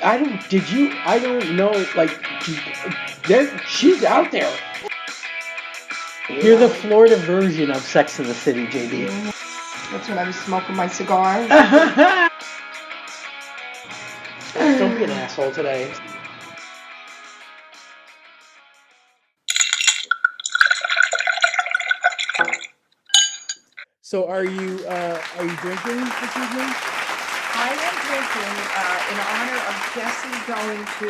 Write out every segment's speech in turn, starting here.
I don't know, like, she's out there. You're the Florida version of Sex in the City, JD. That's when I was smoking my cigar. Don't be an asshole today. So are you drinking this evening? I am drinking in honor of Jessi going to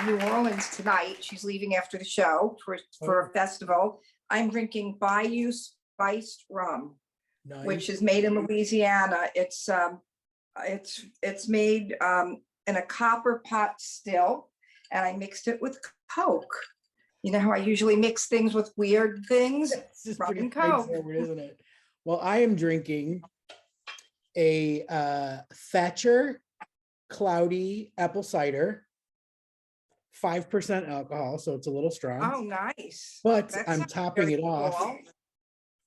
New Orleans tonight. She's leaving after the show for a festival. I'm drinking Bayou Spiced Rum, Nice. which is made in Louisiana. It's made in a copper pot still, and I mixed it with Coke. You know how I usually mix things with weird things? It's just Rum pretty and Coke. straightforward, isn't it? Well, I am drinking a Thatcher Cloudy apple cider, 5% alcohol, so it's a little strong. Oh, nice. But That I'm sounds topping very it off cool.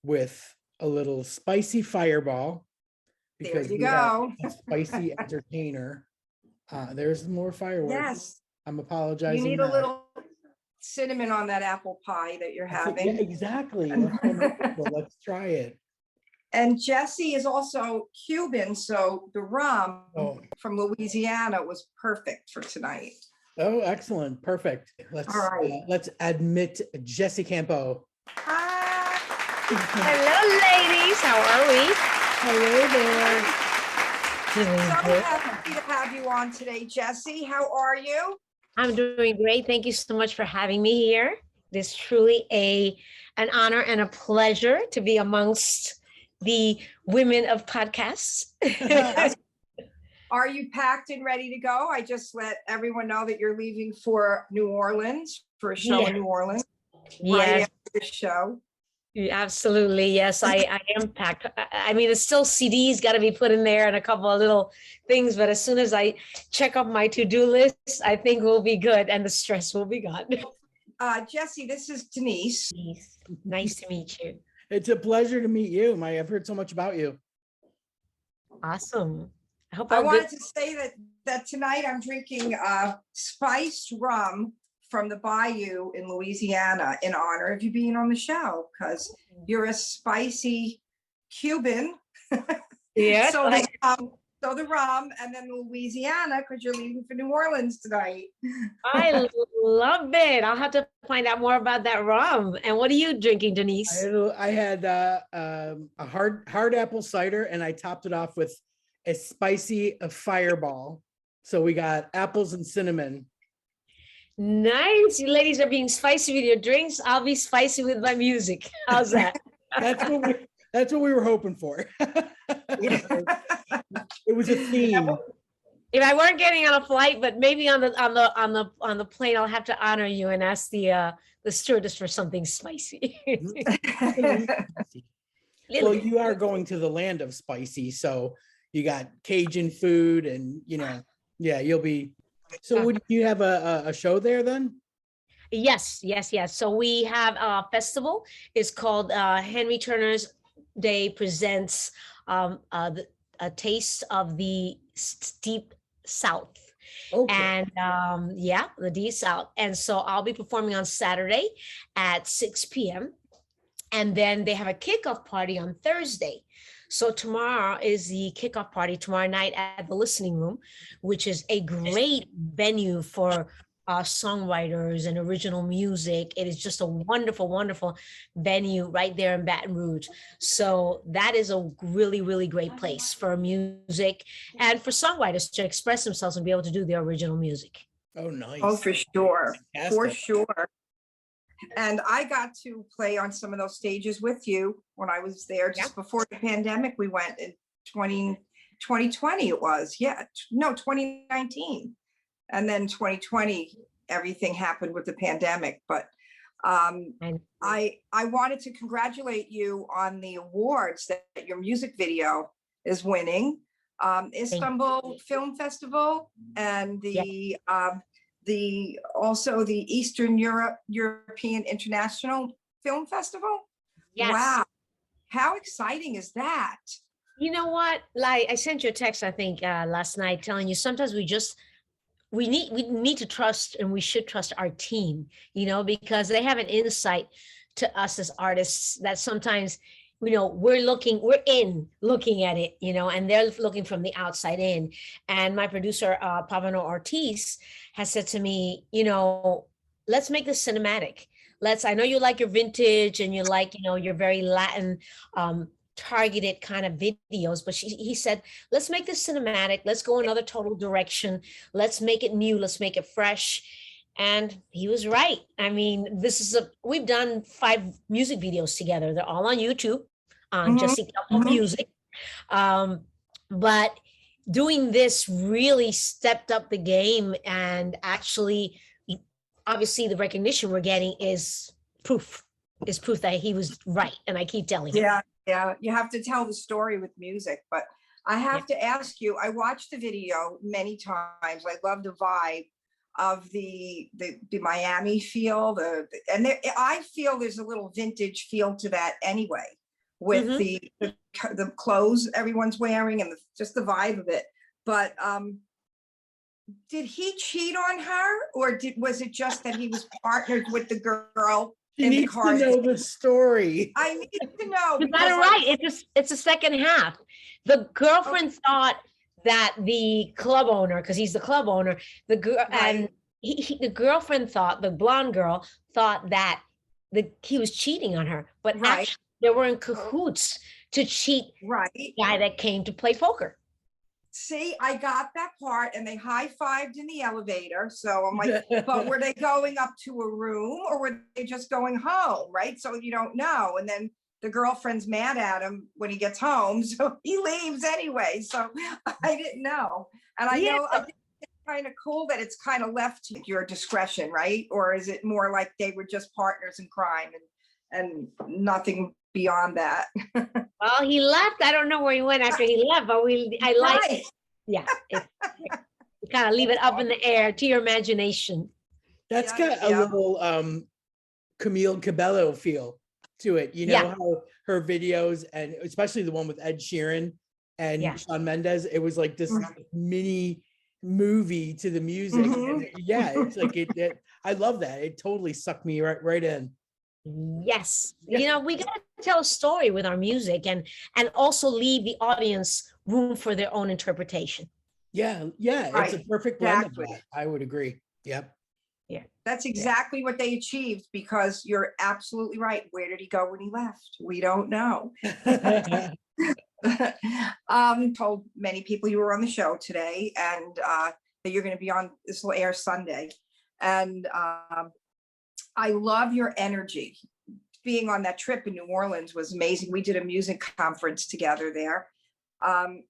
with a little spicy fireball There because you we have go. a spicy entertainer. There's more fireworks. Yes, I'm apologizing. you need now. a little cinnamon on that apple pie that you're having. Yeah, exactly. Let's try it. And Jessi is also Cuban, so the rum from Louisiana was perfect for tonight. Oh, excellent. Perfect. Let's All right. Let's admit Jessi Campo. Hi. Hello, ladies. How are we? Hello there. Doing So good. happy to have you on today, Jessi. How are you? I'm doing great. Thank you so much for having me here. It is truly an honor and a pleasure to be amongst the women of podcasts. Are you packed and ready to go? I just let everyone know that you're leaving for New Orleans for a show in New Orleans. Right Yes, after the show. absolutely. Yes, I am packed. I mean, it's still CDs got to be put in there and a couple of little things, but as soon as I check off my to-do list, I think we'll be good and the stress will be gone. Jessi, this is Denise. Nice to meet you. It's a pleasure to meet you. I've heard so much about you. Awesome. I wanted to say that tonight I'm drinking spiced rum from the Bayou in Louisiana in honor of you being on the show, because you're a spicy Cuban. Yeah. So the rum, and then Louisiana, because you're leaving for New Orleans tonight. I love it. I'll have to find out more about that rum. And what are you drinking, Denise? I had a hard apple cider, and I topped it off with a spicy fireball. So we got apples and cinnamon. Nice. You ladies are being spicy with your drinks. I'll be spicy with my music. How's that? That's what we were hoping for. It was a theme. If I weren't getting on a flight, but maybe on the plane, I'll have to honor you and ask the stewardess for something spicy. Well, you are going to the land of spicy, so you got Cajun food, and yeah, you'll be. So would you have a show there then? Yes. So we have a festival. It's called Henry Turner's Day presents a taste of the deep South. Okay. And the deep South. And so I'll be performing on Saturday at 6 p.m. And then they have a kickoff party on Thursday. So tomorrow is the kickoff party tomorrow night at the Listening Room, which is a great venue for songwriters and original music. It is just a wonderful, wonderful venue right there in Baton Rouge. So that is a really, really great place for music and for songwriters to express themselves and be able to do their original music. Oh, nice. Oh, for sure. Fantastic. For sure. And I got to play on some of those stages with you when I was there just before the pandemic. We went in 2020 it was. Yeah. No, 2019. And then 2020, everything happened with the pandemic. But I wanted to congratulate you on the awards that your music video is winning. Istanbul Film Festival and also the Eastern European International Film Festival. Yes. Wow. How exciting is that? You know what? Like I sent you a text, I think, last night telling you sometimes we just we need to trust, and we should trust our team, because they have an insight to us as artists that sometimes, we're looking at it, and they're looking from the outside in. And my producer, Pavano Ortiz, has said to me, let's make this cinematic. I know you like your vintage and you like, your very Latin targeted kind of videos, but he said, let's make this cinematic. Let's go another total direction. Let's make it new. Let's make it fresh. And he was right. I mean, we've done 5 music videos together. They're all on YouTube, on Jessi Campo Music. But doing this really stepped up the game, and actually, obviously the recognition we're getting is proof that he was right. And I keep telling him. Yeah, you have to tell the story with music, but I have to ask you, I watched the video many times. I love the vibe of the Miami feel, I feel there's a little vintage feel to that anyway, with the clothes everyone's wearing and just the vibe of it. But did he cheat on her, or was it just that he was partnered with the girl? You need to know the story. I need to know. You got it right. It's the second half. The girlfriend thought that the club owner, because he's the club owner, and the girlfriend thought, the blonde girl thought that he was cheating on her, but actually they were in cahoots to cheat the guy that came to play poker. See, I got that part, and they high-fived in the elevator. So I'm like, but were they going up to a room, or were they just going home? Right. So you don't know. And then the girlfriend's mad at him when he gets home. So he leaves anyway. So I didn't know. And I know I think it's kind of cool that it's kind of left to your discretion, right? Or is it more like they were just partners in crime and nothing beyond that? Well, he left. I don't know where he went after he left, but you kind of leave it up in the air to your imagination. That's got a little Camille Cabello feel to it. How her videos, and especially the one with Ed Sheeran and Shawn Mendes, it was like this mini movie to the music. And it's like I love that. It totally sucked me right in. Yes. We got to tell a story with our music, and also leave the audience room for their own interpretation. It's a perfect blend of that. I would agree. Yep. Yeah, that's exactly what they achieved, because you're absolutely right. Where did he go when he left? We don't know. Told many people you were on the show today, and that you're going to be on, this will air Sunday, and I love your energy. Being on that trip in New Orleans was amazing. We did a music conference together there.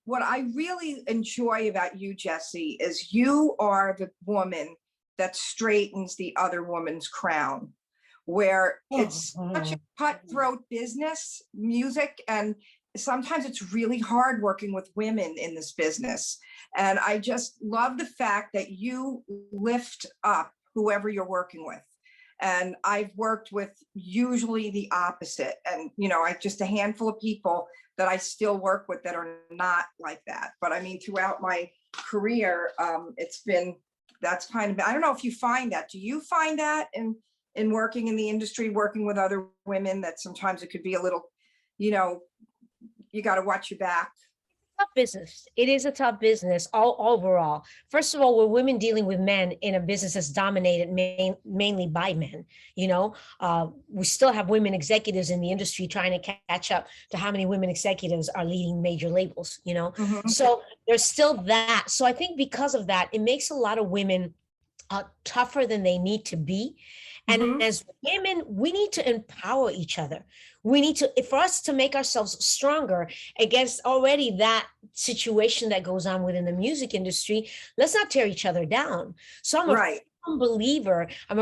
What I really enjoy about you, Jessi, is you are the woman that straightens the other woman's crown, where it's such a cutthroat business, music, and sometimes it's really hard working with women in this business. And I just love the fact that you lift up whoever you're working with. And I've worked with usually the opposite. And, I just a handful of people that I still work with that are not like that. But I mean, throughout my career, that's kind of, I don't know if you find that. Do you find that in working in the industry, working with other women, that sometimes it could be a little, you got to watch your back? Tough business. It is a tough business overall. First of all, we're women dealing with men in a business that's dominated mainly by men. We still have women executives in the industry trying to catch up to how many women executives are leading major labels, So there's still that. So I think because of that, it makes a lot of women tougher than they need to be. And as women, we need to empower each other. We need to, for us to make ourselves stronger against already that situation that goes on within the music industry. Let's not tear each other down. So I'm a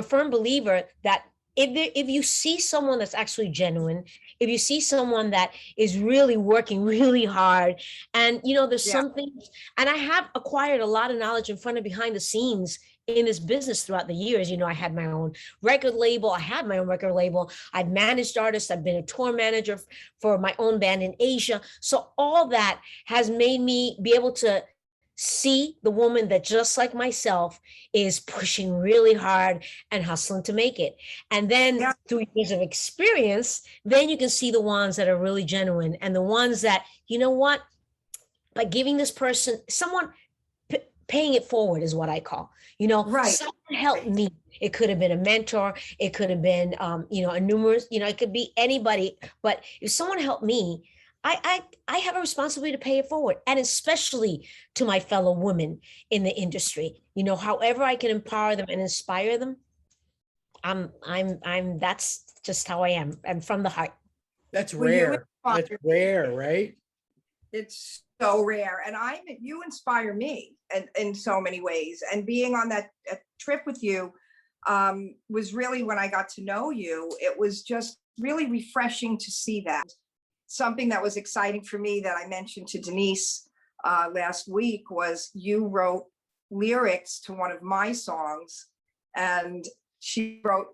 firm believer that if you see someone that's actually genuine, if you see someone that is really working really hard, and there's something, and I have acquired a lot of knowledge in front and behind the scenes in this business throughout the years. I had my own record label. I've managed artists. I've been a tour manager for my own band in Asia. So all that has made me be able to see the woman that just like myself is pushing really hard and hustling to make it. And then Yeah. through years of experience, then you can see the ones that are really genuine and the ones that, you know what, by giving this person, someone paying it forward is what I call, Right. someone helped me. It could have been a mentor. It could have been, a numerous, it could be anybody. But if someone helped me, I have a responsibility to pay it forward, and especially to my fellow women in the industry. However I can empower them and inspire them. That's just how I am, and from the heart. That's Well, you rare. That's inspire- rare, right? It's so rare. And you inspire me in so many ways. And being on that trip with you was really, when I got to know you, it was just really refreshing to see that. Something that was exciting for me that I mentioned to Denise last week was you wrote lyrics to one of my songs, and she wrote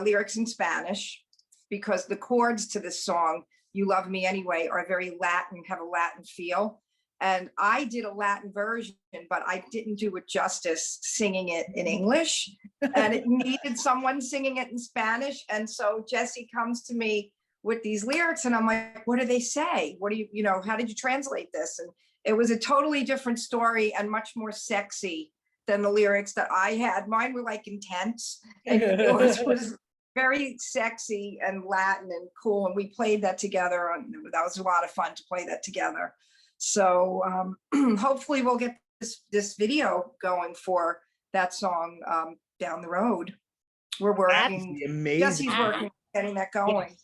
lyrics in Spanish, because the chords to this song, You Love Me Anyway, are very Latin, have a Latin feel. And I did a Latin version, but I didn't do it justice singing it in English. And it needed someone singing it in Spanish. And so Jessi comes to me with these lyrics, and I'm like, what do they say? What do you, how did you translate this? And it was a totally different story and much more sexy than the lyrics that I had. Mine were like intense, and yours was very sexy and Latin and cool. And we played that together. And that was a lot of fun to play that together. So hopefully we'll get this video going for that song down the road. We're working. Amazing. Jessi's working on getting that going. Yes.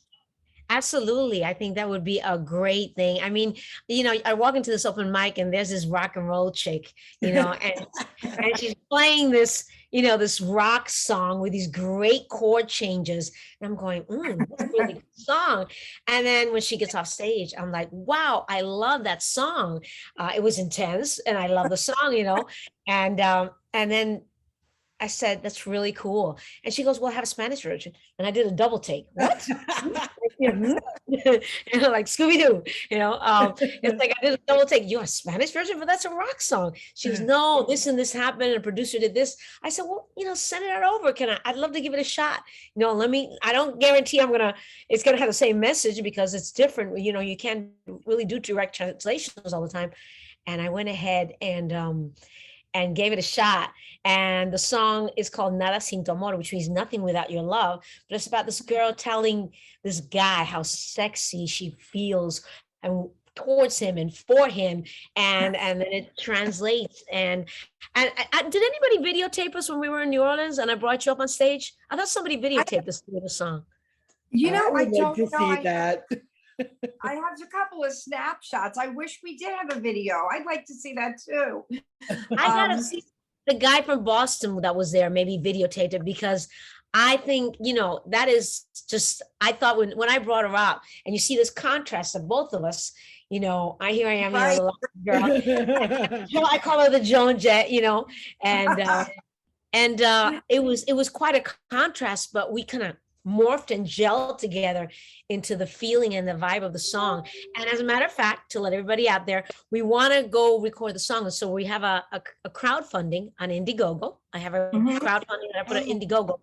Absolutely. I think that would be a great thing. I mean, I walk into this open mic and there's this rock and roll chick, and she's playing this, this rock song with these great chord changes. And I'm going, that's a really good song. And then when she gets off stage, I'm like, wow, I love that song. It was intense and I love the song, and then I said, that's really cool. And she goes, well, I have a Spanish version. And I did a double take. What? Like Scooby-Doo, it's like I did a double take. You have a Spanish version, but that's a rock song. She goes, no, this and this happened, and a producer did this. I said, well, send it over. I'd love to give it a shot. I don't guarantee it's gonna have the same message, because it's different. You can't really do direct translations all the time. And I went ahead and gave it a shot. And the song is called Nada Sin Tu Amor, which means nothing without your love. But it's about this girl telling this guy how sexy she feels and towards him and for him. And then it translates. And did anybody videotape us when we were in New Orleans and I brought you up on stage? I thought somebody videotaped us through the song. I would like don't to know. see that. I have a couple of snapshots. I wish we did have a video. I'd like to see that too. I gotta see the guy from Boston that was there, maybe videotaped it, because I think, that is just, I thought when I brought her up and you see this contrast of both of us, I am, Right. the girl. I call her the Joan Jett, and it was quite a contrast, but we kind of morphed and gelled together into the feeling and the vibe of the song. And as a matter of fact, to let everybody out there, we want to go record the song. So we have a crowdfunding on Indiegogo. I have a crowdfunding that I put on Indiegogo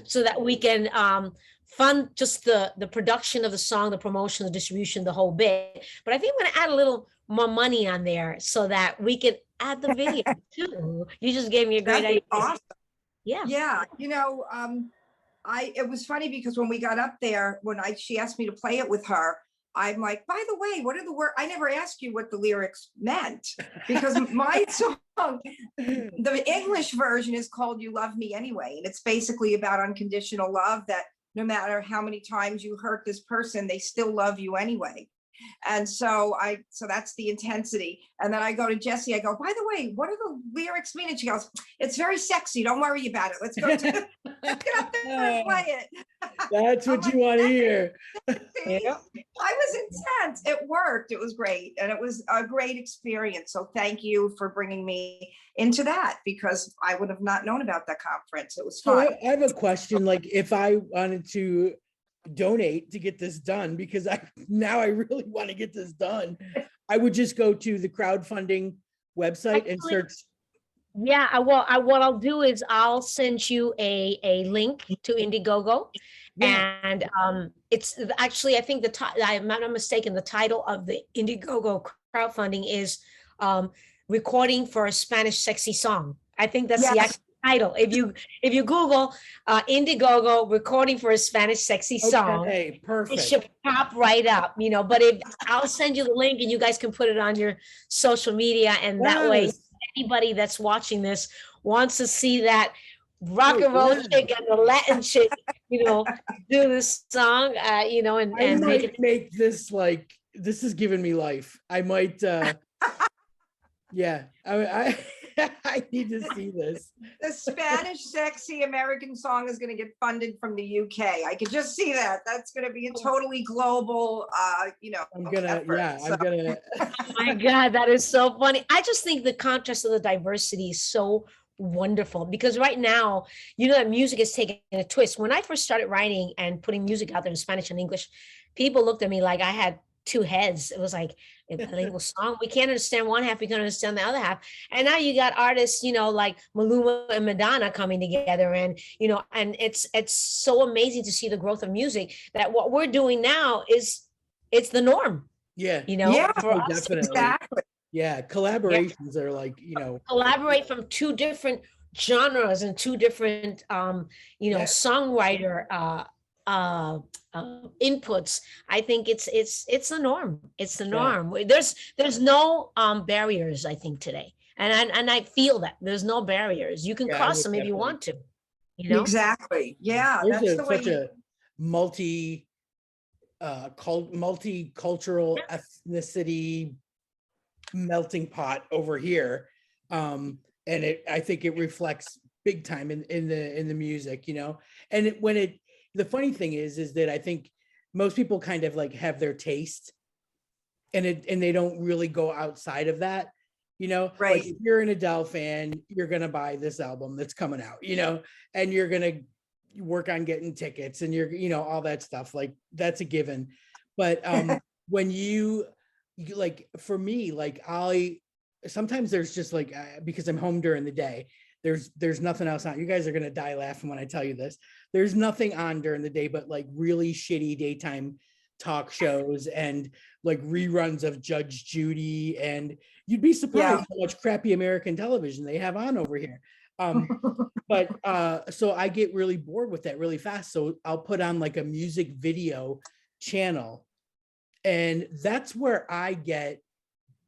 so that we can fund just the production of the song, the promotion, the distribution, the whole bit. But I think I'm going to add a little more money on there so that we can add the video too. You just gave me a great idea. Awesome. Yeah. Yeah. It was funny because when we got up there, she asked me to play it with her, I'm like, by the way, what are the words? I never asked you what the lyrics meant, because my song, the English version is called You Love Me Anyway. And it's basically about unconditional love, that no matter how many times you hurt this person, they still love you anyway. And so that's the intensity. And then I go to Jessi, I go, by the way, what do the lyrics mean? And she goes, it's very sexy. Don't worry about it. Let's get up there and play it. That's what you want to hear. Yeah. I was intense. It worked. It was great. And it was a great experience. So thank you for bringing me into that, because I would have not known about that conference. It was fun. So I have a question. Like, if I wanted to donate to get this done, because I really want to get this done, I would just go to the crowdfunding website and Actually, search. yeah, what I'll do is I'll send you a link to Indiegogo. Yeah. And it's actually, I think I'm not mistaken, the title of the Indiegogo crowdfunding is recording for a Spanish sexy song. I think that's the Yes. actual title. If you Google Indiegogo recording for a Spanish sexy song, Okay, it perfect. should pop right up, but I'll send you the link and you guys can put it on your social media, and that way Yes. anybody that's watching this wants to see that rock and roll yeah. chick and the Latin chick, do this song, and I make it. might make this like, this is giving me life. I might, yeah, I I need to see this. The Spanish sexy American song is going to get funded from the UK. I could just see that. That's going to be a totally global, I'm gonna, effort. yeah, So- I'm gonna. Oh my God, that is so funny. I just think the contrast of the diversity is so wonderful, because right now, that music is taking a twist. When I first started writing and putting music out there in Spanish and English, people looked at me like I had two heads. It was like a bilingual song. We can't understand one half, we can understand the other half. And now you got artists, like Maluma and Madonna coming together, and and it's so amazing to see the growth of music, that what we're doing now it's the norm. Yeah. Yeah, for us. Definitely. exactly. Yeah, collaborations are like, Collaborate from two different genres and two different Yeah. songwriter inputs. I think it's the norm. It's the Yeah. norm. There's no barriers, I think, today, and I feel that there's no barriers. You can Yeah, I cross would them if you definitely. want to. Exactly. Yeah, There's that's the way. such a multicultural ethnicity melting pot over here, and I think it reflects big time in the music, and the funny thing is that I think most people kind of like have their taste, and they don't really go outside of that, like Right. if you're an Adele fan, you're gonna buy this album that's coming out, and you're gonna work on getting tickets, and you're all that stuff, like that's a given. But when you like, for me, like I sometimes there's just like, because I'm home during the day, there's nothing else on. You guys are gonna die laughing when I tell you this. There's nothing on during the day but like really shitty daytime talk shows and like reruns of Judge Judy, and you'd be surprised how much crappy American television they have on over here. But so I get really bored with that really fast. So I'll put on like a music video channel, and that's where I get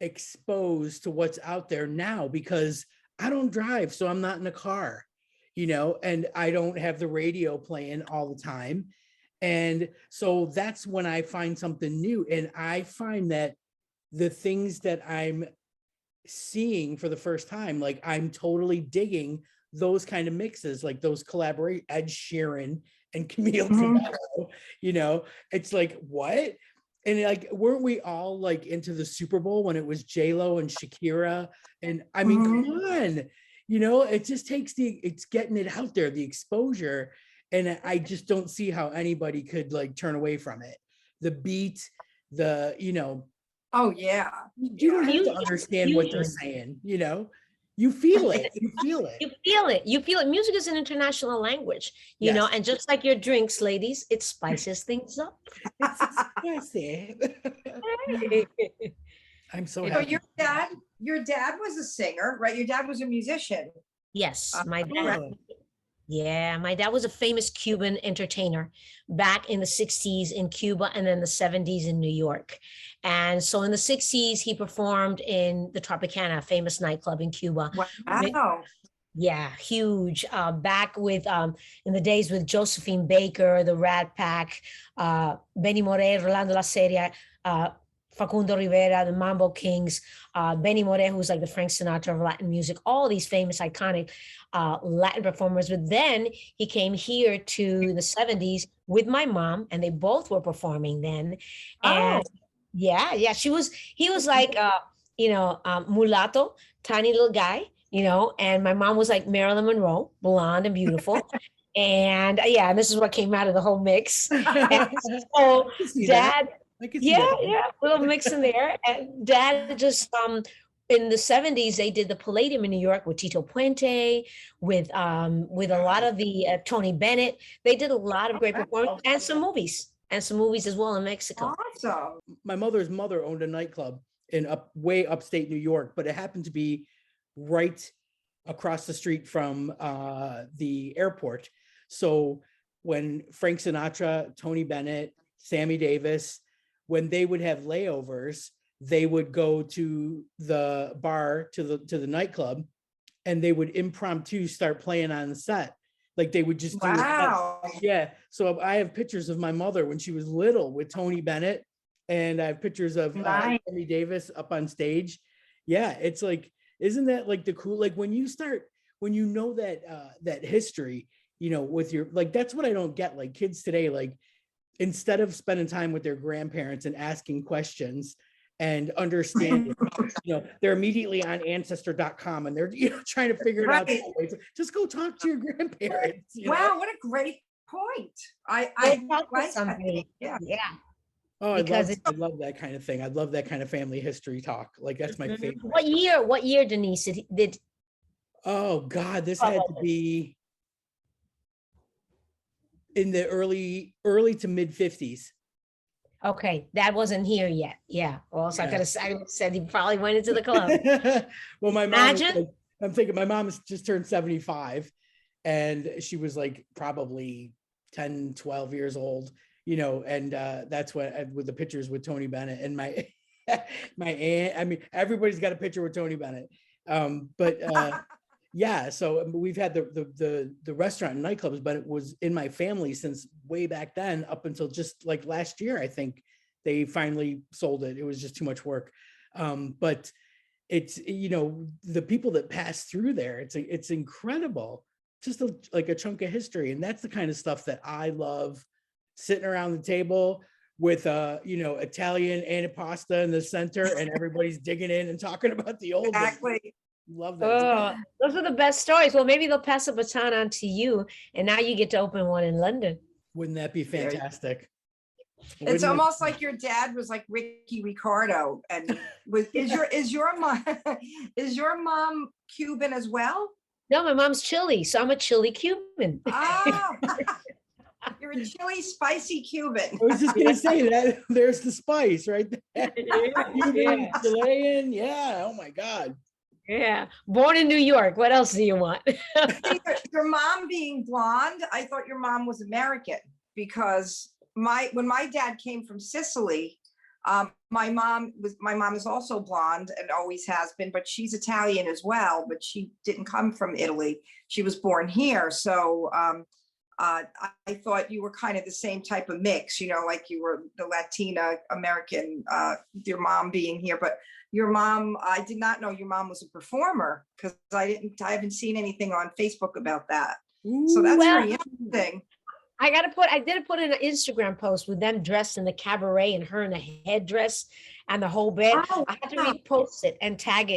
exposed to what's out there now, because I don't drive, so I'm not in a car, and I don't have the radio playing all the time. And so that's when I find something new, and I find that the things that I'm seeing for the first time, like I'm totally digging those kind of mixes, like those collaborate Ed Sheeran and Camille Cabello, it's like, what? And like, weren't we all like into the Super Bowl when it was J-Lo and Shakira? And I mean, come on, it just takes it's getting it out there, the exposure. And I just don't see how anybody could like turn away from it. The beat, Oh yeah. you don't have to understand what they're saying, you feel it. You feel it. You feel it. You feel it. Music is an international language, Yes. and just like your drinks, ladies, it spices things up. Spicy. I'm so So happy. your dad was a singer, right? Your dad was a musician. Yes, my dad. Oh, Yeah, my dad was a famous Cuban entertainer back in the 60s in Cuba and then the 70s in New York. And so in the 60s, he performed in the Tropicana, a famous nightclub in Cuba. Wow. Yeah, huge. Back with in the days with Josephine Baker, the Rat Pack, Benny Moré, Rolando La Serie, Facundo Rivera, the Mambo Kings, Benny Moré, who's like the Frank Sinatra of Latin music, all these famous, iconic Latin performers. But then he came here to the 70s with my mom, and they both were performing then. And yeah, he was like, mulatto, tiny little guy, and my mom was like Marilyn Monroe, blonde and beautiful. And and this is what came out of the whole mix. And so dad, a little mix in there. And dad just in the 70s, they did the Palladium in New York with Tito Puente, with a lot of the Tony Bennett. They did a lot of great performances and some movies as well in Mexico. Awesome. My mother's mother owned a nightclub in way upstate New York, but it happened to be right across the street from the airport. So when Frank Sinatra, Tony Bennett, Sammy Davis, when they would have layovers, they would go to the bar, to the nightclub, and they would impromptu start playing on the set. Like they would just do it. Wow. Yeah. So I have pictures of my mother when she was little with Tony Bennett, and I have pictures of Nice. Sammy Davis up on stage. Yeah, it's like, isn't that like the cool, like when you know that that history, you know, with your, like, that's what I don't get. Like kids today, like instead of spending time with their grandparents and asking questions and understanding, you know, they're immediately on ancestor.com and they're, you know, trying to figure it out. Right. Just go talk to your grandparents. You know? Wow, what a great point. Go talk to like that. somebody. Yeah. Yeah. Oh, Because I love that kind of thing. I love that kind of family history talk. Like that's my favorite. What year, Denise, did Oh God, this had to be in the early to mid 50s. okay, that wasn't here yet. Yeah. Or else I Yeah. could have said he probably went into the club. Well, my mom, Imagine. I'm thinking my mom has just turned 75 and she was like probably 10, 12 years old, you know, and that's what with the pictures with Tony Bennett and my aunt. I mean, everybody's got a picture with Tony Bennett. But yeah, so we've had the restaurant and nightclubs, but it was in my family since way back then up until just like last year. I think they finally sold it. It was just too much work. But it's, you know, the people that pass through there, it's incredible. Just like a chunk of history. And that's the kind of stuff that I love, sitting around the table with you know, Italian antipasta in the center and everybody's digging in and talking about the old days. Exactly. Love that. Oh, those are the best stories. Well, maybe they'll pass the baton on to you, and now you get to open one in London. Wouldn't that be fantastic? It's Wouldn't it- almost like your dad was like Ricky Ricardo, and is your mom is your mom Cuban as well? No, my mom's chili, so I'm a chili Cuban. Oh, you're a chili spicy Cuban. I was just gonna say that there's the spice right there. Cuban, Yeah. Chilean, yeah. Oh my God. Yeah, born in New York. What else do you want? Your mom being blonde, I thought your mom was American because when my dad came from Sicily, my mom is also blonde and always has been, but she's Italian as well, but she didn't come from Italy. She was born here. So I thought you were kind of the same type of mix, you know, like you were the Latina American, your mom being here, but your mom, I did not know your mom was a performer because I haven't seen anything on Facebook about that. So that's Well, very interesting. I did put in an Instagram post with them dressed in the cabaret and her in the headdress and the whole bit. Oh, I had to wow. repost it and tag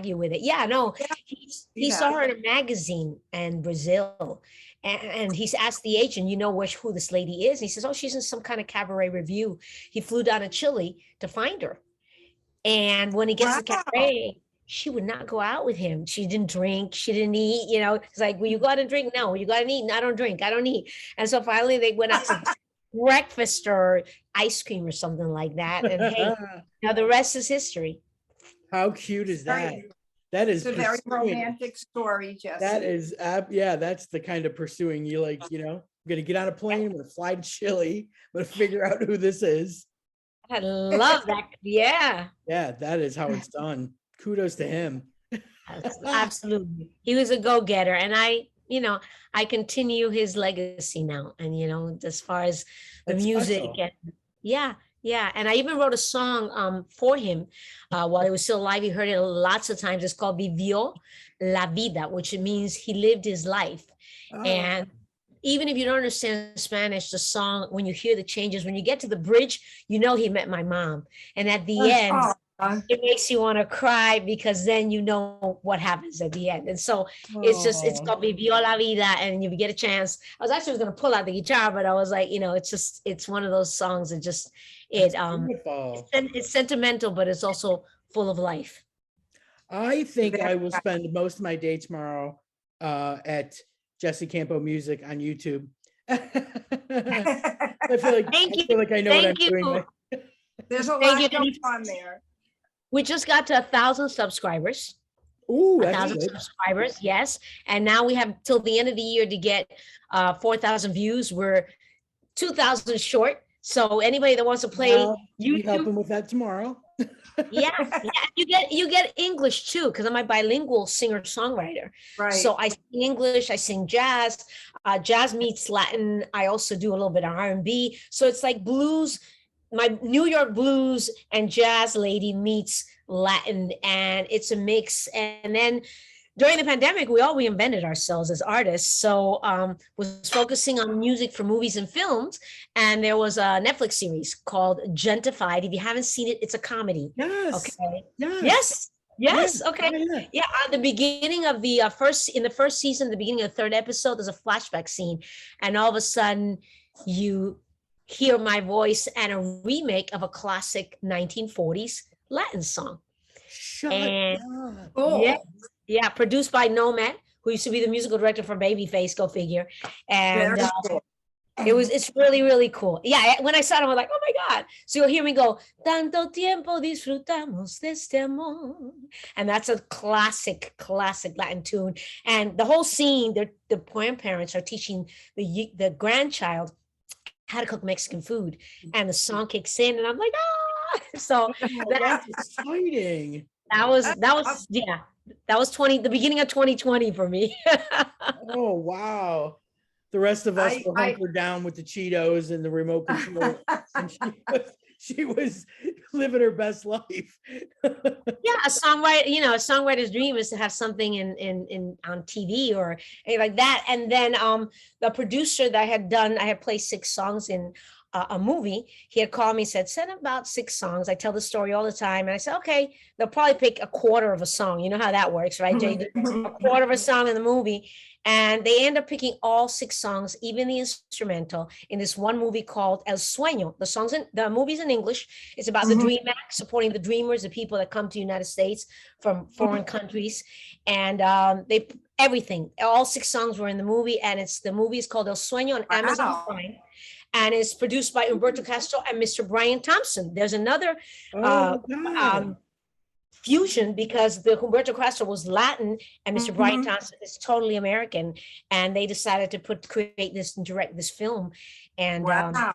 you with it. Yeah, no, Yeah, he yeah. saw her in a magazine in Brazil, and he's asked the agent, you know who this lady is? He says, oh, she's in some kind of cabaret review. He flew down to Chile to find her, and when he gets to the Wow. cabaret, she would not go out with him. She didn't drink. She didn't eat. You know, it's like, will you go out and drink? No. You got to eat? I don't drink. I don't eat. And so finally they went out to breakfast or ice cream or something like that. And hey, now the rest is history. How cute is that? Very- That is It's a very pursuing. romantic story, Jessi. That is, yeah, that's the kind of pursuing you like, you know, I'm gonna get on a plane, I'm gonna fly to Chile, I'm gonna figure out who this is. I love that. Yeah, Yeah, that is how it's done. Kudos to him. absolutely. He was a go-getter. And I continue his legacy now. And, as far as the That's music special. and yeah. And I even wrote a song for him while he was still alive. He heard it lots of times. It's called Vivió la Vida, which means he lived his life. Oh, And even if you don't understand Spanish, the song, when you hear the changes, when you get to the bridge, he met my mom. And at the end, it makes you want to cry because then you know what happens at the end. And so it's called Vivió la Vida. And if you get a chance, I was actually going to pull out the guitar, but I was like, it's one of those songs that beautiful. it's sentimental, but it's also full of life. I think I Very will nice. spend most of my day tomorrow at Jessi Campo Music on YouTube. I Thank you. feel like I know what I'm Thank you. doing. There's a Thank lot you. going on there. We just got to 1,000 subscribers. Ooh, A that's 1,000 good. subscribers, yes. And now we have till the end of the year to get 4,000 views. We're 2,000 short. So anybody that wants to play Well, you YouTube, helping with that tomorrow. yeah, you get English too, because I'm a bilingual singer-songwriter. Right. So I sing English, I sing jazz, jazz meets Latin. I also do a little bit of R&B. So it's like blues, my New York blues and jazz lady meets Latin, and it's a mix. And then during the pandemic, we all reinvented ourselves as artists. So was focusing on music for movies and films. And there was a Netflix series called Gentified. If you haven't seen it, it's a comedy. Yes. Okay. Yes. Yes. Yes. Yeah. Okay. Yeah. Yeah. At the beginning of the in the first season, the beginning of the third episode, there's a flashback scene. And all of a sudden you hear my voice and a remake of a classic 1940s Latin song. Shut And up. Cool. yeah, yeah, produced by Nomad, who used to be the musical director for Babyface, go figure. And Very cool. it's really, really cool. Yeah, when I saw it, I was like, oh my God. So you'll hear me go, Tanto tiempo disfrutamos de este amor. And that's a classic Latin tune. And the whole scene, the grandparents are teaching the grandchild how to cook Mexican food. And the song kicks in, and I'm like, ah. So That's exciting. that was yeah. That was the beginning of 2020 for me. Oh, wow. The rest of us I- were hunkered down with the Cheetos and the remote control. And she was living her best life. Yeah, a songwriter's dream is to have something in on TV or anything like that. And then the producer that I had played 6 songs in a movie. He had called me and said, send about 6 songs. I tell the story all the time. And I said, okay, they'll probably pick a quarter of a song. You know how that works, right, JD? A quarter of a song in the movie. And they end up picking all 6 songs, even the instrumental, in this one movie called El Sueño. The movie's in English. It's about the Dream Act, supporting the dreamers, the people that come to the United States from foreign countries. And everything, all 6 songs were in the movie. And the movie is called El Sueño on Amazon Prime. And it's produced by Umberto Castro and Mr. Brian Thompson. There's another fusion, because the Humberto Castro was Latin and Mr. Brian Thompson is totally American, and they decided to create this and direct this film. And Wow.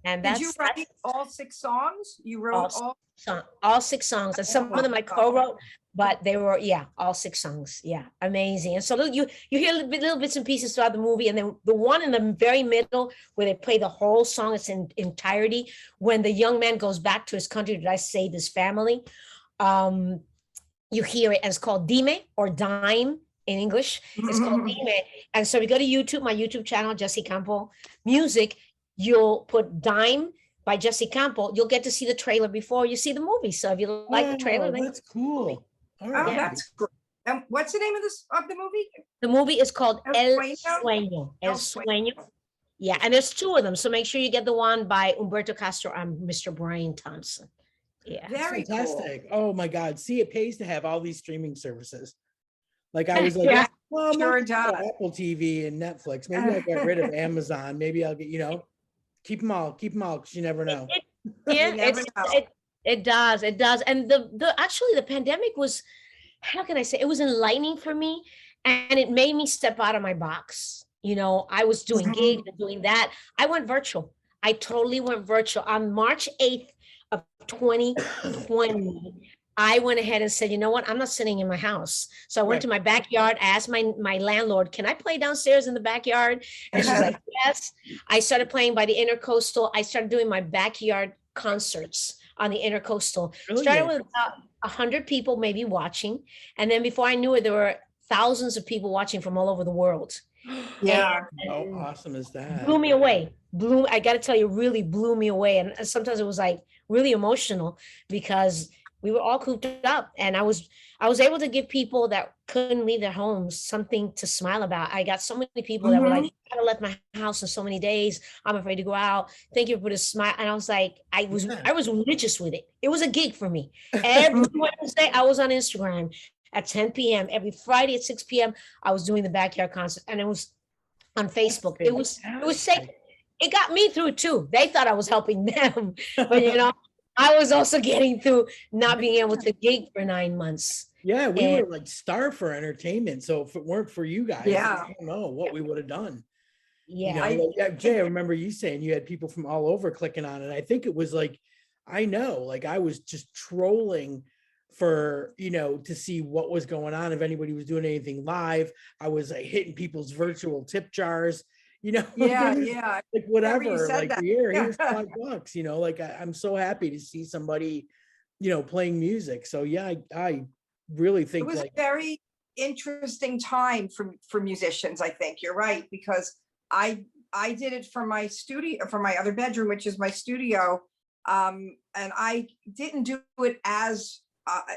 and Did that's you write all 6 songs? You wrote all 6 songs, and some of them I co-wrote, but they were all 6 songs. Yeah, amazing. And so you hear little bits and pieces throughout the movie, and then the one in the very middle where they play the whole song, it's in entirety, when the young man goes back to his country to save his family. You hear it, and it's called Dime, or Dime in English. It's called Dime. And so we go to YouTube, my YouTube channel, Jessi Campo Music. You'll put Dime by Jessi Campo. You'll get to see the trailer before you see the movie. So if you like the trailer, then that's cool. All Oh, right. that's great. What's the name of the movie? the movie is called El El Sueño? Sueño. El El Sueño. Sueño. Yeah, and there's 2 of them. So make sure you get the one by Umberto Castro and Mr. Brian Thompson. Yeah. Very Fantastic. Oh my God. See, it pays to have all these streaming services. Like I was like, Yeah. well, I'm Sure not gonna does. get Apple TV and Netflix. Maybe I'll get rid of Amazon. Maybe I'll get, keep them all, because you never know. Yeah, You never know. it does. And actually the pandemic was, how can I say, it was enlightening for me, and it made me step out of my box. I was doing gigs and doing that. I went virtual. I totally went virtual. On March 8th of 2020, I went ahead and said, you know what? I'm not sitting in my house. So I went to my backyard, asked my landlord, can I play downstairs in the backyard? And she's like, yes. I started playing by the Intercoastal. I started doing my backyard concerts on the Intercoastal. Started with about 100 people maybe watching. And then before I knew it, there were thousands of people watching from all over the world. Yeah. How awesome is that? Blew me away. I got to tell you, really blew me away. And sometimes it was like really emotional, because we were all cooped up, and I was able to give people that couldn't leave their homes something to smile about. I got so many people that were like, I haven't left my house in so many days. I'm afraid to go out. Thank you for the smile. And I was like, I was religious with it. It was a gig for me. Every Wednesday I was on Instagram at 10 p.m. Every Friday at 6 p.m. I was doing the backyard concert, and it was on Facebook. It was safe. It got me through too. They thought I was helping them, but I was also getting through not being able to gig for 9 months. Yeah, we were like starved for entertainment. So if it weren't for you guys, Yeah. I don't know what we would have done. Yeah. Jay, I remember you saying you had people from all over clicking on it. I think it was like, I was just trolling for, to see what was going on. If anybody was doing anything live, I was like hitting people's virtual tip jars, Yeah. like whatever, like that. here's $5, like I'm so happy to see somebody, playing music. So yeah, I really think it was a very interesting time for musicians. I think you're right, because I did it from my studio, from my other bedroom, which is my studio. And I didn't do it as,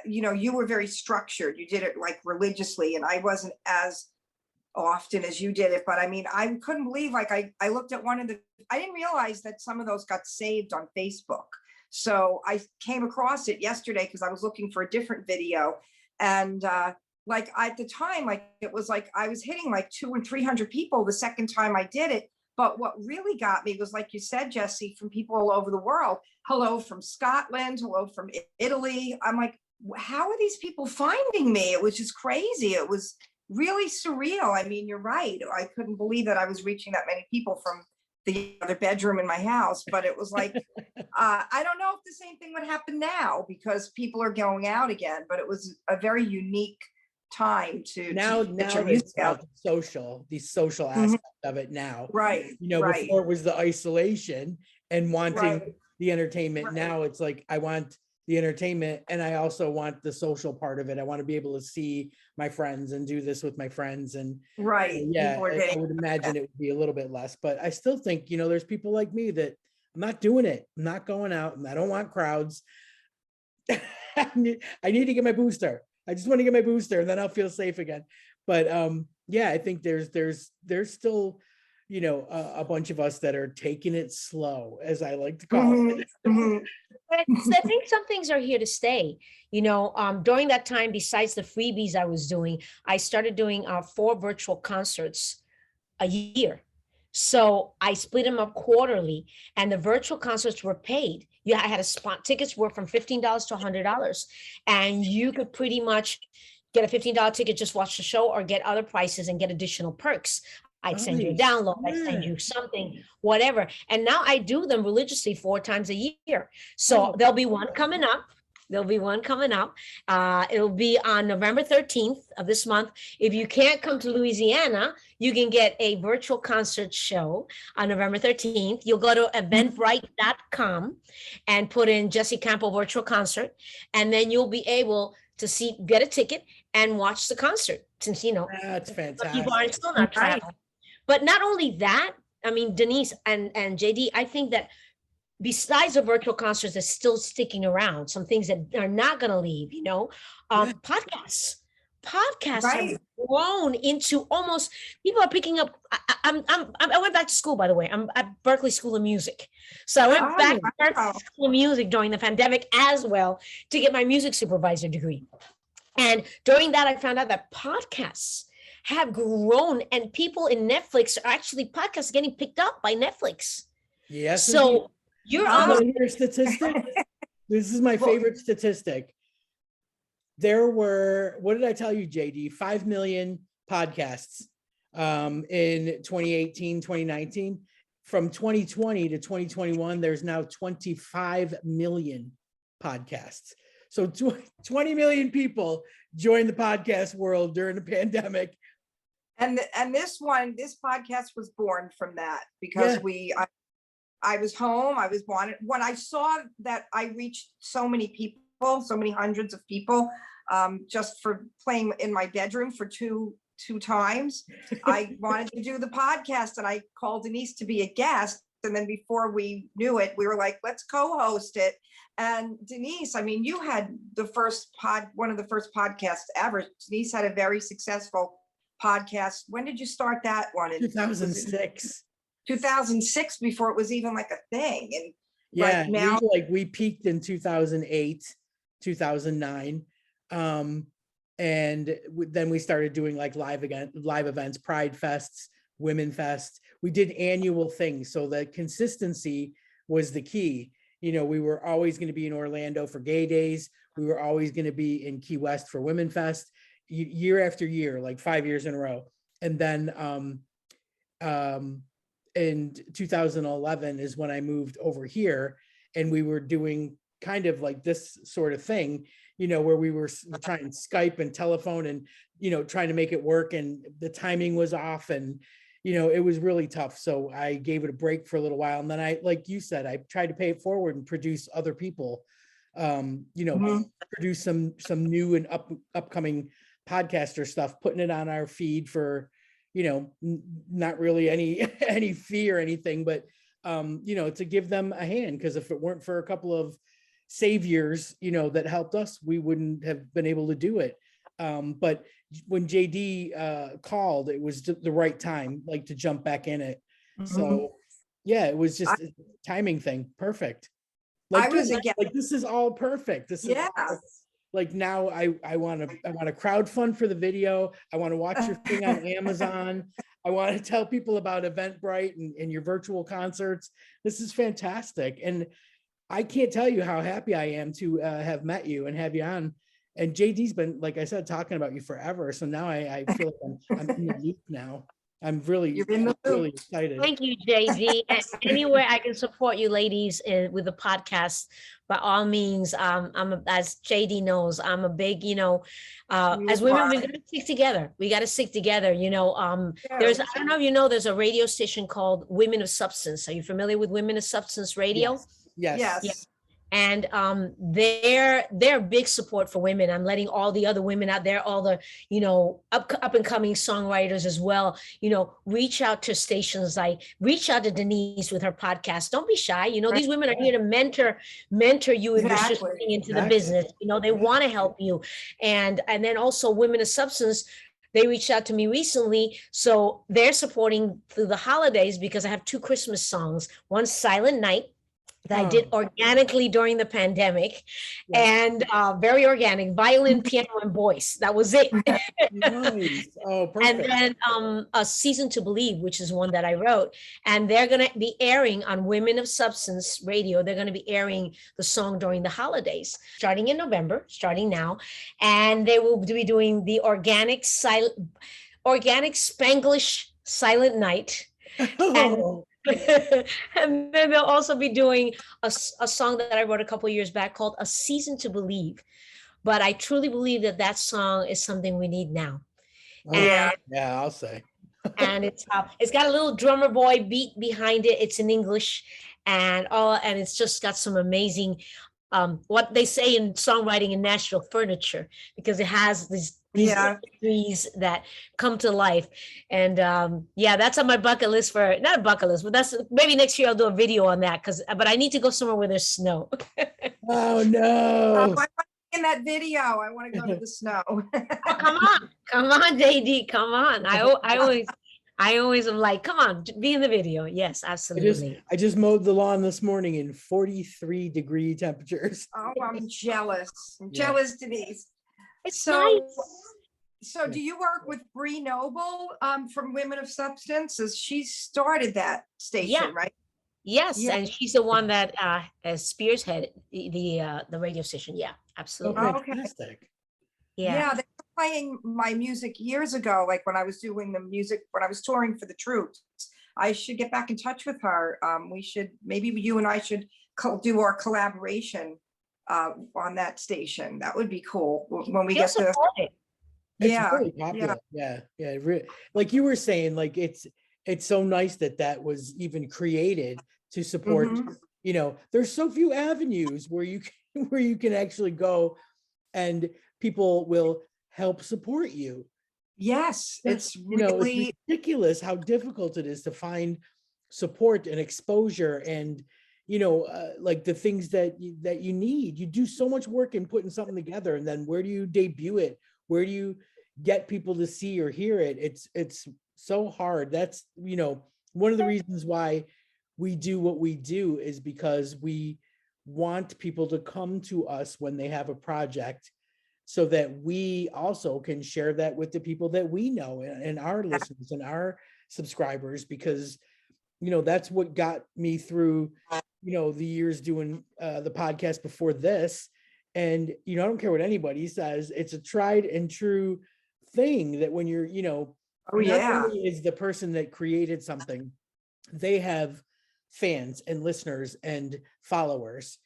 you were very structured. You did it like religiously, and I wasn't as often as you did it. But I mean, I couldn't believe, like, I looked at I didn't realize that some of those got saved on Facebook. So I came across it yesterday because I was looking for a different video. And like at the time, like it was like I was hitting like 200 or 300 people the second time I did it. But what really got me was, like you said, Jessi, from people all over the world. Hello from Scotland, hello from Italy. I'm like, how are these people finding me? It was just crazy. It was really surreal. I mean, you're right. I couldn't believe that I was reaching that many people from the other bedroom in my house. But it was like, I don't know if the same thing would happen now, because people are going out again. But it was a very unique time to get your music out. The social aspect of it now, right? Before it was the isolation and wanting the entertainment. Right. Now it's like, I want the entertainment and I also want the social part of it. I want to be able to see my friends and do this with my friends. And yeah, I would imagine it would be a little bit less, but I still think, there's people like me that I'm not doing it. I'm not going out, and I don't want crowds. I need to get my booster. I just want to get my booster, and then I'll feel safe again. But yeah, I think there's still, a bunch of us that are taking it slow, as I like to call it. I think some things are here to stay. During that time, besides the freebies I was doing, I started doing 4 virtual concerts a year. So I split them up quarterly, and the virtual concerts were paid. I had a spot. Tickets were from $15 to $100, and you could pretty much get a $15 ticket, just watch the show, or get other prices and get additional perks. I'd send you a download, I'd send you something, whatever. And now I do them religiously 4 times a year. So there'll be one coming up. It'll be on November 13th of this month. If you can't come to Louisiana, you can get a virtual concert show on November 13th. You'll go to eventbrite.com and put in Jessi Campo virtual concert, and then you'll be able to get a ticket and watch the concert, since that's fantastic. People are still not traveling. But not only that, I mean, Denise and JD, I think that besides the virtual concerts that's still sticking around, some things that are not going to leave, podcasts have grown into almost, people are picking up. I went back to school, by the way. I'm at Berklee School of Music. So I went back to Berklee School of Music during the pandemic as well to get my music supervisor degree. And during that, I found out that podcasts have grown, and people in Netflix are actually, podcasts getting picked up by Netflix. Yes. So you're on your statistic. This is my favorite statistic. There were, what did I tell you, JD? 5 million podcasts in 2018, 2019. From 2020 to 2021, there's now 25 million podcasts. So 20 million people joined the podcast world during the pandemic. And this podcast was born from that, because I was home. I was wanted. When I saw that I reached so many people, so many hundreds of people, just for playing in my bedroom for two times, I wanted to do the podcast, and I called Denise to be a guest. And then before we knew it, we were like, let's co-host it. And Denise, I mean, you had one of the first podcasts ever. Denise had a very successful podcast. When did you start that one? In 2006. 2006, before it was even like a thing. And yeah, right now, we peaked in 2008, 2009. And then we started doing like live events, Pride Fests, Women Fest. We did annual things. So the consistency was the key. You know, we were always going to be in Orlando for Gay Days. We were always going to be in Key West for Women Fest, year after year, like 5 years in a row. And then in 2011 is when I moved over here, and we were doing kind of like this sort of thing, you know, where we were trying Skype and telephone and, you know, trying to make it work, and the timing was off, and, you know, it was really tough. So I gave it a break for a little while. And then I, like you said, I tried to pay it forward and produce other people, you know, produce some new and upcoming podcaster stuff, putting it on our feed for, you know, not really any fee or anything, but, you know, to give them a hand. Because if it weren't for a couple of saviors, you know, that helped us, we wouldn't have been able to do it. But when JD called, it was the right time, like, to jump back in it. So yeah, it was just a timing thing. Perfect. Like, like this is all perfect. This is like, now I want to crowdfund for the video. I want to watch your thing on Amazon. I want to tell people about Eventbrite and your virtual concerts. This is fantastic. And I can't tell you how happy I am to have met you and have you on. And JD's been, like I said, talking about you forever. So now I feel like I'm in the loop now. I'm really excited. Thank you, JD. And anywhere I can support you ladies with the podcast, by all means. As JD knows, I'm a big, you know, as women, we got to stick together. We got to stick together. You know, I don't know if you know, there's a radio station called Women of Substance. Are you familiar with Women of Substance Radio? Yes. And they're a big support for women. I'm letting all the other women out there, all the, you know, up and coming songwriters as well, you know, reach out to stations, like reach out to Denise with her podcast. Don't be shy. You know, these women are here to mentor you if you're just getting into the business. You know, they want to help you. And then also Women of Substance, they reached out to me recently. So they're supporting through the holidays, because I have 2 Christmas songs. One, Silent Night, that I did organically during the pandemic, and very organic, violin, piano, and voice. That was it. Nice. Oh, perfect. And then A Season to Believe, which is one that I wrote, and they're going to be airing on Women of Substance Radio. They're going to be airing the song during the holidays, starting in November, starting now, and they will be doing the organic Spanglish Silent Night. And then they'll also be doing a song that I wrote a couple of years back called A Season to Believe. But I truly believe that song is something we need now. Yeah, I'll say. And it's got a little drummer boy beat behind it. It's in English, and it's just got some amazing, what they say in songwriting in Nashville, furniture, because it has these trees that come to life. And that's on my bucket list, not a bucket list, but that's maybe next year I'll do a video on that, but I need to go somewhere where there's snow. Oh no. In that video, I want to go to the snow. Come on, JD, come on. I always am like, come on, be in the video. Yes, absolutely. I just mowed the lawn this morning in 43-degree temperatures. Oh, I'm jealous. Jealous, Denise. It's nice. So do you work with Bree Noble from Women of Substance? As she started that station, right? Yes, and she's the one that spearheaded the radio station. Yeah, absolutely. Oh, fantastic. Yeah, they were playing my music years ago, like when I was doing the music, when I was touring for the troops. I should get back in touch with her. Maybe you and I should do our collaboration on that station. That would be cool when we get to it. It's really popular. Yeah. Like you were saying, like it's so nice that was even created to support. You know, there's so few avenues where you can actually go and people will help support you. Yes, it's really it's ridiculous how difficult it is to find support and exposure and like the things that you need. You do so much work in putting something together, and then where do you debut it? Where do you get people to see or hear it? It's so hard. That's one of the reasons why we do what we do, is because we want people to come to us when they have a project so that we also can share that with the people that we know and our listeners and our subscribers, because, that's what got me through, the years doing the podcast before this. And, I don't care what anybody says, it's a tried and true thing that when you're, Oh, not yeah. only is the person that created something, they have fans and listeners and followers,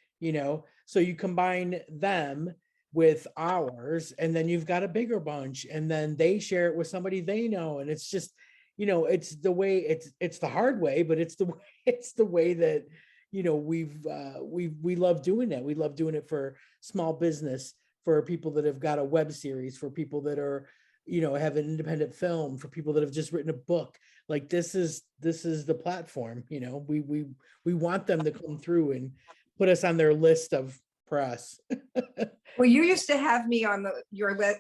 so you combine them with ours, and then you've got a bigger bunch, and then they share it with somebody they know. And it's just, it's the way, it's the hard way, but it's the way that, we love doing that. We love doing it for small business, for people that have got a web series, for people that are, have an independent film, for people that have just written a book. Like this is the platform, we want them to come through and put us on their list of press. Well, you used to have me on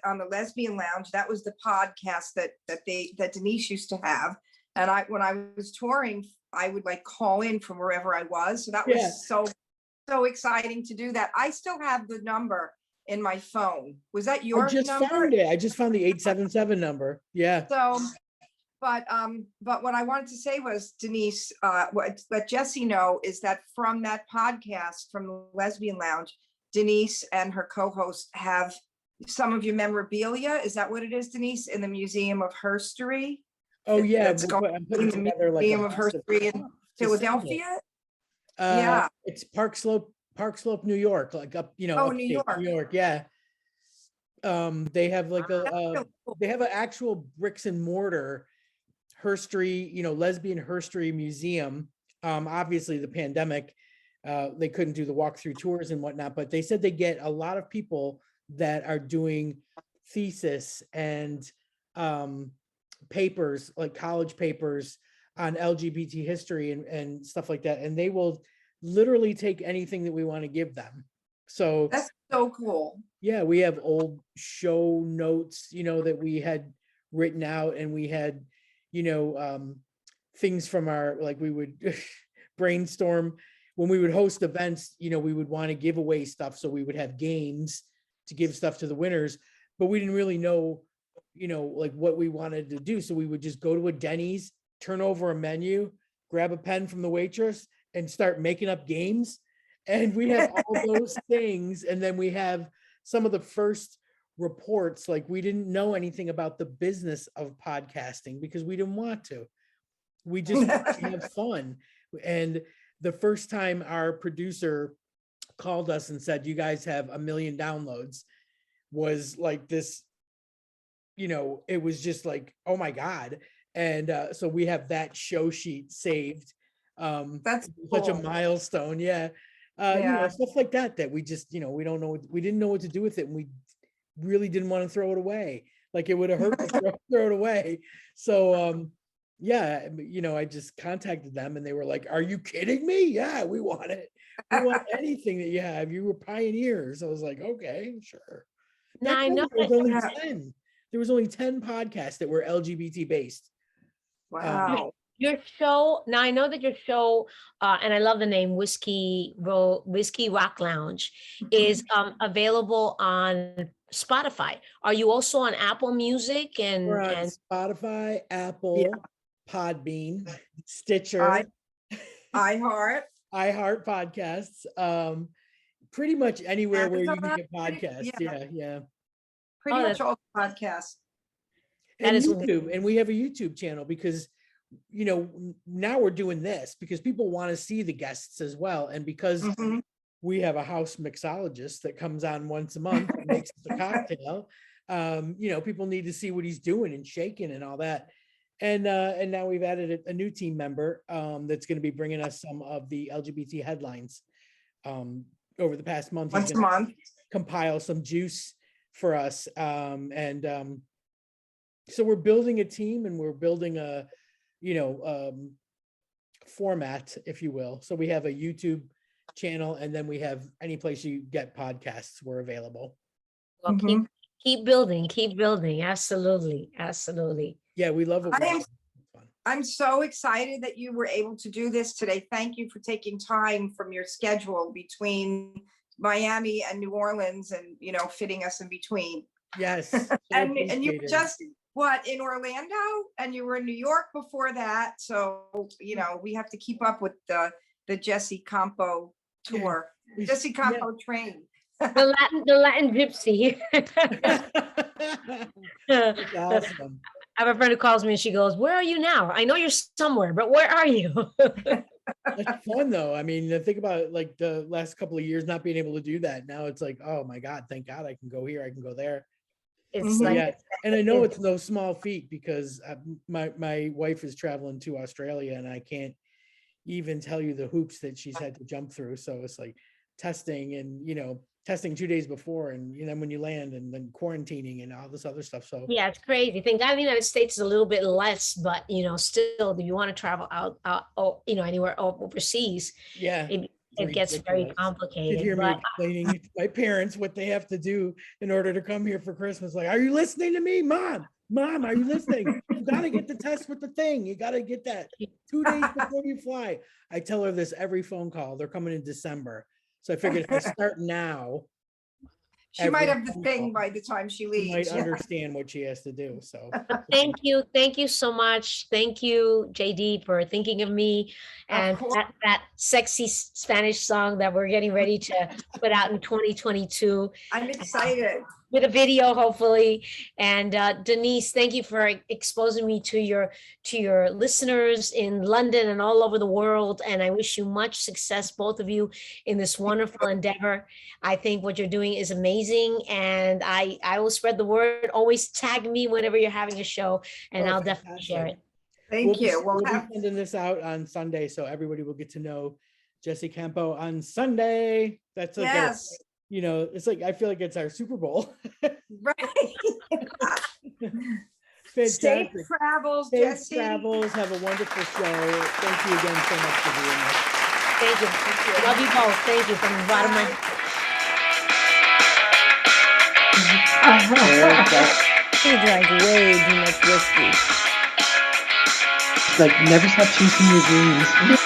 on the Lesbian Lounge. That was the podcast that Denise used to have. And when I was touring, I would like call in from wherever I was. So that was so exciting to do that. I still have the number in my phone. Was that your number? Found it. I just found the 877 number. Yeah. So, but what I wanted to say was, Denise, what let Jessi know is that from that podcast, from the Lesbian Lounge, Denise and her co-host have some of your memorabilia. Is that what it is, Denise? In the Museum of Herstory? Oh yeah, It's going I'm putting in the together like Museum of Herstory in Philadelphia. Yeah. It's Park Slope, New York, like up, New upstate York. New York. Yeah. They have like That's really cool. they have an actual bricks and mortar herstory, lesbian herstory museum. Obviously the pandemic, they couldn't do the walkthrough tours and whatnot, but they said they get a lot of people that are doing thesis and papers, like college papers on LGBT history and stuff like that. And they will literally take anything that we want to give them. So That's so cool. yeah, we have old show notes, that we had written out, and we had, things from our, like we would brainstorm when we would host events, we would want to give away stuff. So we would have games to give stuff to the winners, but we didn't really know, like what we wanted to do. So we would just go to a Denny's, turn over a menu, grab a pen from the waitress, and start making up games. And we have all those things. And then we have some of the first reports, like we didn't know anything about the business of podcasting because we didn't want to. We just wanted to have fun. And the first time our producer called us and said, you guys have 1 million downloads, was like this, it was just like, oh my God. And so we have that show sheet saved. That's such a cool. milestone. Yeah. Stuff like that we just, we don't know, we didn't know what to do with it. And we really didn't want to throw it away. Like it would have hurt to throw it away. So, I just contacted them and they were like, are you kidding me? Yeah, we want it. We want anything that you have. You were pioneers. I was like, okay, sure. Now I know There was only 10 podcasts that were LGBT based. Wow. your show. Now I know that your show, and I love the name Whiskey Rock Lounge, is available on Spotify. Are you also on Apple Music We're on and Spotify, Apple, Podbean, Stitcher, iHeart podcasts, pretty much anywhere where you can get podcasts. Yeah. Pretty much all podcasts. And YouTube, and we have a YouTube channel because, now we're doing this because people want to see the guests as well. And because we have a house mixologist that comes on once a month and makes us a cocktail, people need to see what he's doing and shaking and all that. And now we've added a new team member that's going to be bringing us some of the LGBT headlines over the past month. Once a month. Compile some juice for us. So we're building a team and we're building a, format, if you will. So we have a YouTube channel, and then we have any place you get podcasts, we're available. well, keep building. Absolutely. Yeah, we love it. I'm so excited that you were able to do this today. Thank you for taking time from your schedule between Miami and New Orleans, and fitting us in between. Yes. so And you appreciated. were just in Orlando, and you were in New York before that. So we have to keep up with the Jessi Campo tour, Jessi Campo train. The Latin gypsy. That's awesome. I have a friend who calls me and she goes, "Where are you now? I know you're somewhere, but where are you?" That's fun though. I mean, think about like the last couple of years not being able to do that. Now it's like, oh my God, thank God I can go here, I can go there. It's like, Yeah, and I know it's no small feat because my wife is traveling to Australia, and I can't even tell you the hoops that she's had to jump through. So it's like testing and testing 2 days before, and then when you land, and then quarantining and all this other stuff. So yeah, it's crazy. Thank God the United States is a little bit less, but still, if you want to travel out anywhere overseas, yeah, it gets very ridiculous. You complicated. hear me But explaining to my parents what they have to do in order to come here for Christmas. Like, are you listening to me, Mom? Mom, are you listening? You got to get the test with the thing. You got to get that 2 days before you fly. I tell her this every phone call. They're coming in December. So I figured if I start now, She might have the thing by the time she she leaves. might understand what she has to do. So thank you so much. Thank you, JD, for thinking of me, and that sexy Spanish song that we're getting ready to put out in 2022. I'm excited. With a video, hopefully. And Denise, thank you for exposing me to your listeners in London and all over the world. And I wish you much success, both of you, in this wonderful endeavor. I think what you're doing is amazing, and I will spread the word. Always tag me whenever you're having a show, and I'll definitely share it. Thank you. We'll be sending this out on Sunday, so everybody will get to know Jessi Campo on Sunday. That's like yes. It's like I feel like it's our Super Bowl. Right. Fantastic. Safe travels, Safe Jessi. travels. Have a wonderful show. Thank you again so much for doing this. Thank you. Love you both. Thank you from the bottom of my heart. He drank way too much whiskey. It's like never stop chasing your dreams.